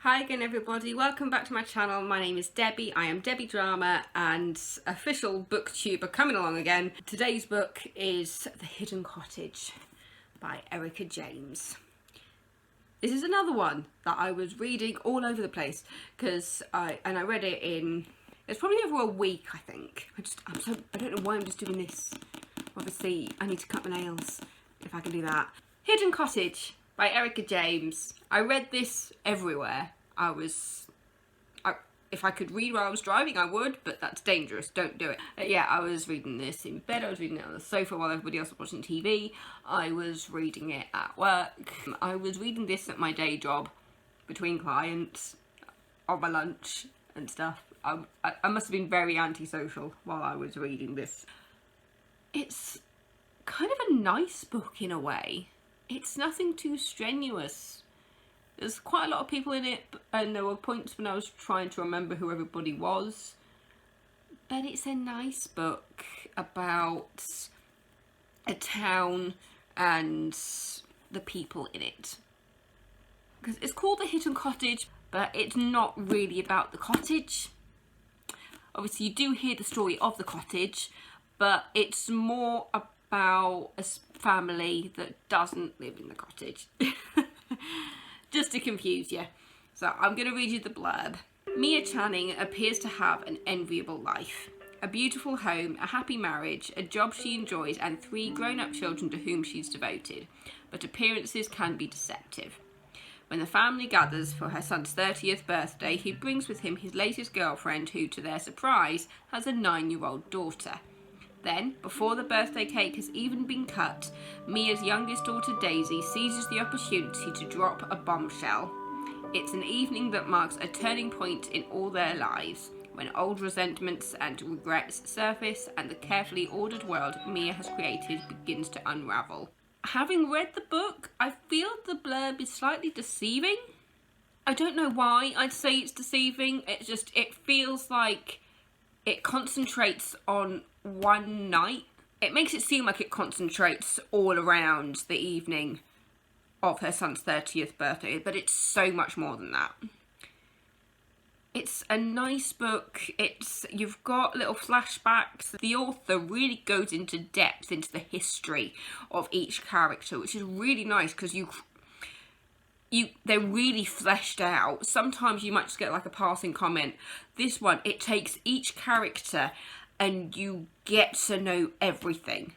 Hi again everybody, welcome back to my channel. My name is Debbie, I am Debbie Drama and official booktuber coming along again. Today's book is The Hidden Cottage by Erica James. This is another one that I was reading all over the place because I read it in, it's probably over a week I think. I don't know why I'm just doing this. Obviously I need to cut my nails if I can do that. Hidden Cottage by Erica James. I read this everywhere. If I could read while I was driving, I would, but that's dangerous. Don't do it. Yeah, I was reading this in bed. I was reading it on the sofa while everybody else was watching TV. I was reading it at work. I was reading this at my day job, between clients, on my lunch and stuff. I must have been very antisocial while I was reading this. It's kind of a nice book in a way. It's nothing too strenuous. There's quite a lot of people in it, and there were points when I was trying to remember who everybody was. But it's a nice book about a town and the people in it. Because it's called The Hidden Cottage, but it's not really about the cottage. Obviously you do hear the story of the cottage, but it's more about a family that doesn't live in the cottage. Just to confuse you. So I'm going to read you the blurb. Mia Channing appears to have an enviable life. A beautiful home, a happy marriage, a job she enjoys, and 3 grown-up children to whom she's devoted. But appearances can be deceptive. When the family gathers for her son's 30th birthday, he brings with him his latest girlfriend who, to their surprise, has a 9-year-old daughter. Then, before the birthday cake has even been cut, Mia's youngest daughter Daisy seizes the opportunity to drop a bombshell. It's an evening that marks a turning point in all their lives, when old resentments and regrets surface and the carefully ordered world Mia has created begins to unravel. Having read the book, I feel the blurb is slightly deceiving. I don't know why I'd say it's deceiving. It feels like it concentrates on one night. It makes it seem like it concentrates all around the evening of her son's 30th birthday, but it's so much more than that. It's a nice book. You've got little flashbacks. The author really goes into depth into the history of each character, which is really nice because they're really fleshed out. Sometimes you might just get like a passing comment. This one, it takes each character and you get to know everything.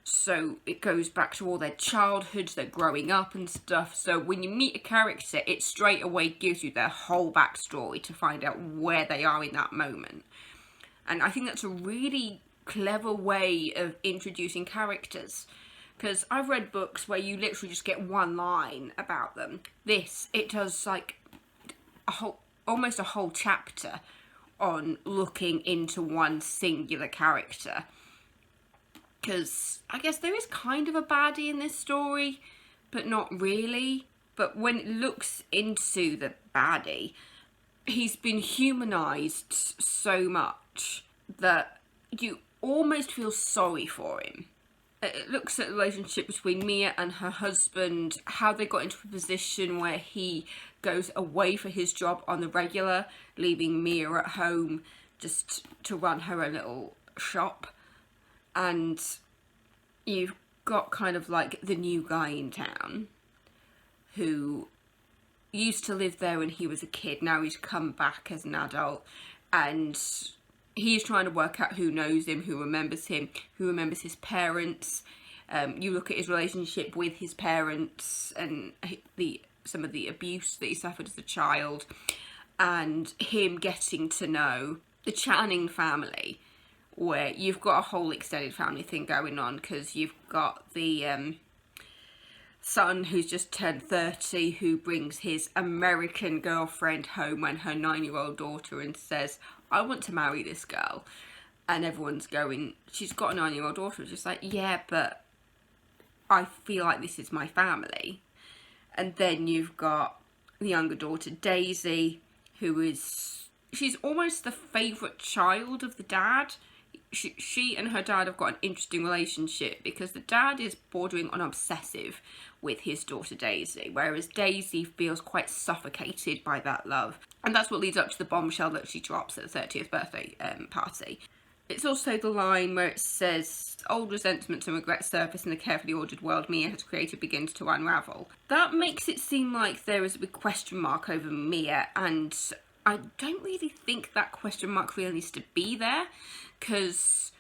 So it goes back to all their childhoods, their growing up and stuff. So when you meet a character, it straight away gives you their whole backstory to find out where they are in that moment. And I think that's a really clever way of introducing characters. Because I've read books where you literally just get one line about them. It does like almost a whole chapter on looking into one singular character. Because I guess there is kind of a baddie in this story, but not really. But when it looks into the baddie, he's been humanised so much that you almost feel sorry for him. It looks at the relationship between Mia and her husband, how they got into a position where he goes away for his job on the regular, leaving Mia at home just to run her a little shop. And you've got kind of like the new guy in town who used to live there when he was a kid. Now he's come back as an adult and he's trying to work out who knows him, who remembers his parents. You look at his relationship with his parents and some of the abuse that he suffered as a child, and him getting to know the Channing family, where you've got a whole extended family thing going on, because you've got the son who's just turned 30 who brings his American girlfriend home when her 9-year-old daughter and says, I want to marry this girl. And everyone's going, she's got a 9-year-old daughter. It's just like, yeah, but I feel like this is my family. And then you've got the younger daughter, Daisy, she's almost the favourite child of the dad. she and her dad have got an interesting relationship, because the dad is bordering on obsessive with his daughter Daisy, whereas Daisy feels quite suffocated by that love. And that's what leads up to the bombshell that she drops at the 30th birthday party. It's also the line where it says, old resentments and regrets surface in the carefully ordered world Mia has created begins to unravel. That makes it seem like there is a big question mark over Mia, and I don't really think that question mark really needs to be there, because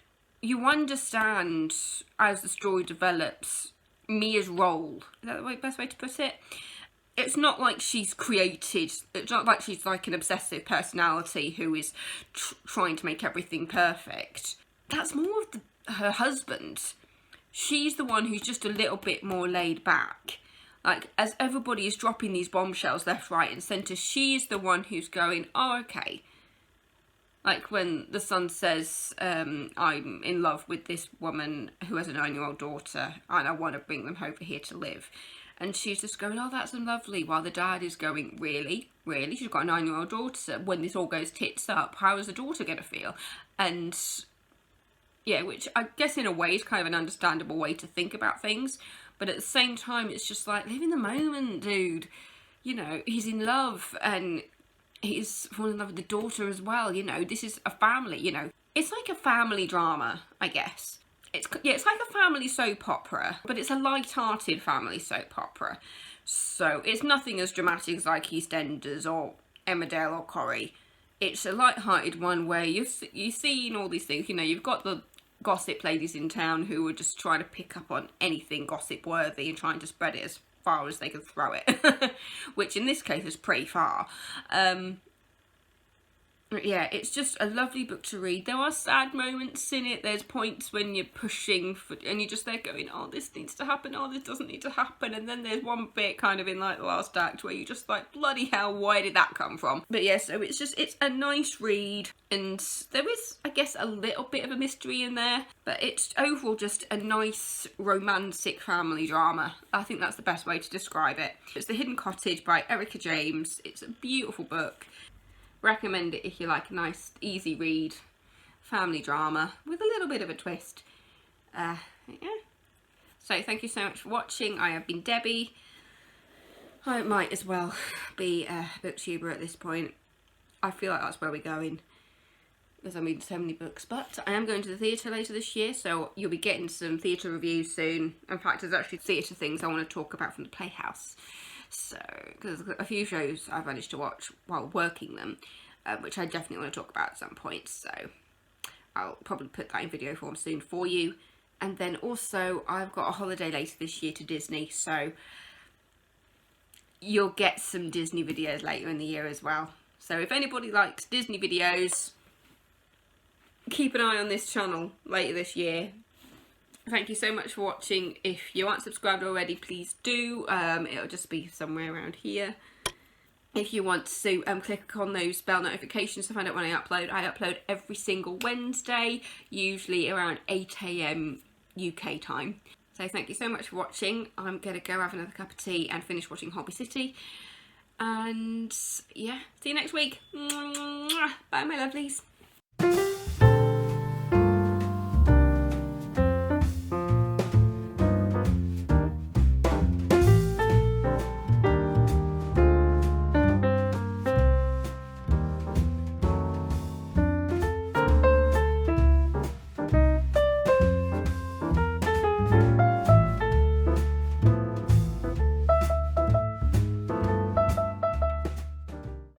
you understand, as the story develops, Mia's role. Is that the best way to put it? It's not like she's created, it's not like she's like an obsessive personality who is trying to make everything perfect. That's more of her husband. She's the one who's just a little bit more laid back. Like, as everybody is dropping these bombshells left, right and centre, she is the one who's going, oh, okay. Like when the son says, I'm in love with this woman who has a 9-year-old daughter and I want to bring them over here to live. And she's just going, oh, that's lovely, while the dad is going, really? Really? She's got a 9-year-old daughter. When this all goes tits up, how is the daughter going to feel? And yeah, which I guess in a way is kind of an understandable way to think about things. But at the same time, it's just like, live in the moment, dude. You know, he's in love and he's falling in love with the daughter as well. You know, this is a family, you know. It's like a family drama, I guess. It's like a family soap opera, but it's a light-hearted family soap opera. So it's nothing as dramatic as like EastEnders or Emmerdale or Corrie. It's a light-hearted one where you're seeing all these things. You know, you've got the gossip ladies in town who are just trying to pick up on anything gossip-worthy and trying to spread it as far as they can throw it, which in this case is pretty far. Yeah, it's just a lovely book to read. There are sad moments in it. There's points when you're pushing for, and you're just there going, oh, this needs to happen, oh, this doesn't need to happen. And then there's one bit kind of in like the last act where you're just like, bloody hell, where did that come from? But yeah, so it's a nice read. And there is, I guess, a little bit of a mystery in there. But it's overall just a nice romantic family drama. I think that's the best way to describe it. It's The Hidden Cottage by Erica James. It's a beautiful book. Recommend it if you like a nice, easy read, family drama with a little bit of a twist. Yeah. So thank you so much for watching. I have been Debbie. I might as well be a booktuber at this point. I feel like that's where we're going, because I'm reading so many books. But I am going to the theatre later this year, so you'll be getting some theatre reviews soon. In fact, there's actually theatre things I want to talk about from the Playhouse. So, because a few shows I've managed to watch while working them, which I definitely want to talk about at some point. So, I'll probably put that in video form soon for you. And then also, I've got a holiday later this year to Disney, so you'll get some Disney videos later in the year as well. So, if anybody likes Disney videos, keep an eye on this channel later this year. Thank you so much for watching. If you aren't subscribed already, please do. It'll just be somewhere around here. If you want to click on those bell notifications to find out when I upload every single Wednesday, usually around 8 AM UK time. So thank you so much for watching. I'm going to go have another cup of tea and finish watching Hobby City. And yeah, see you next week. Bye, my lovelies.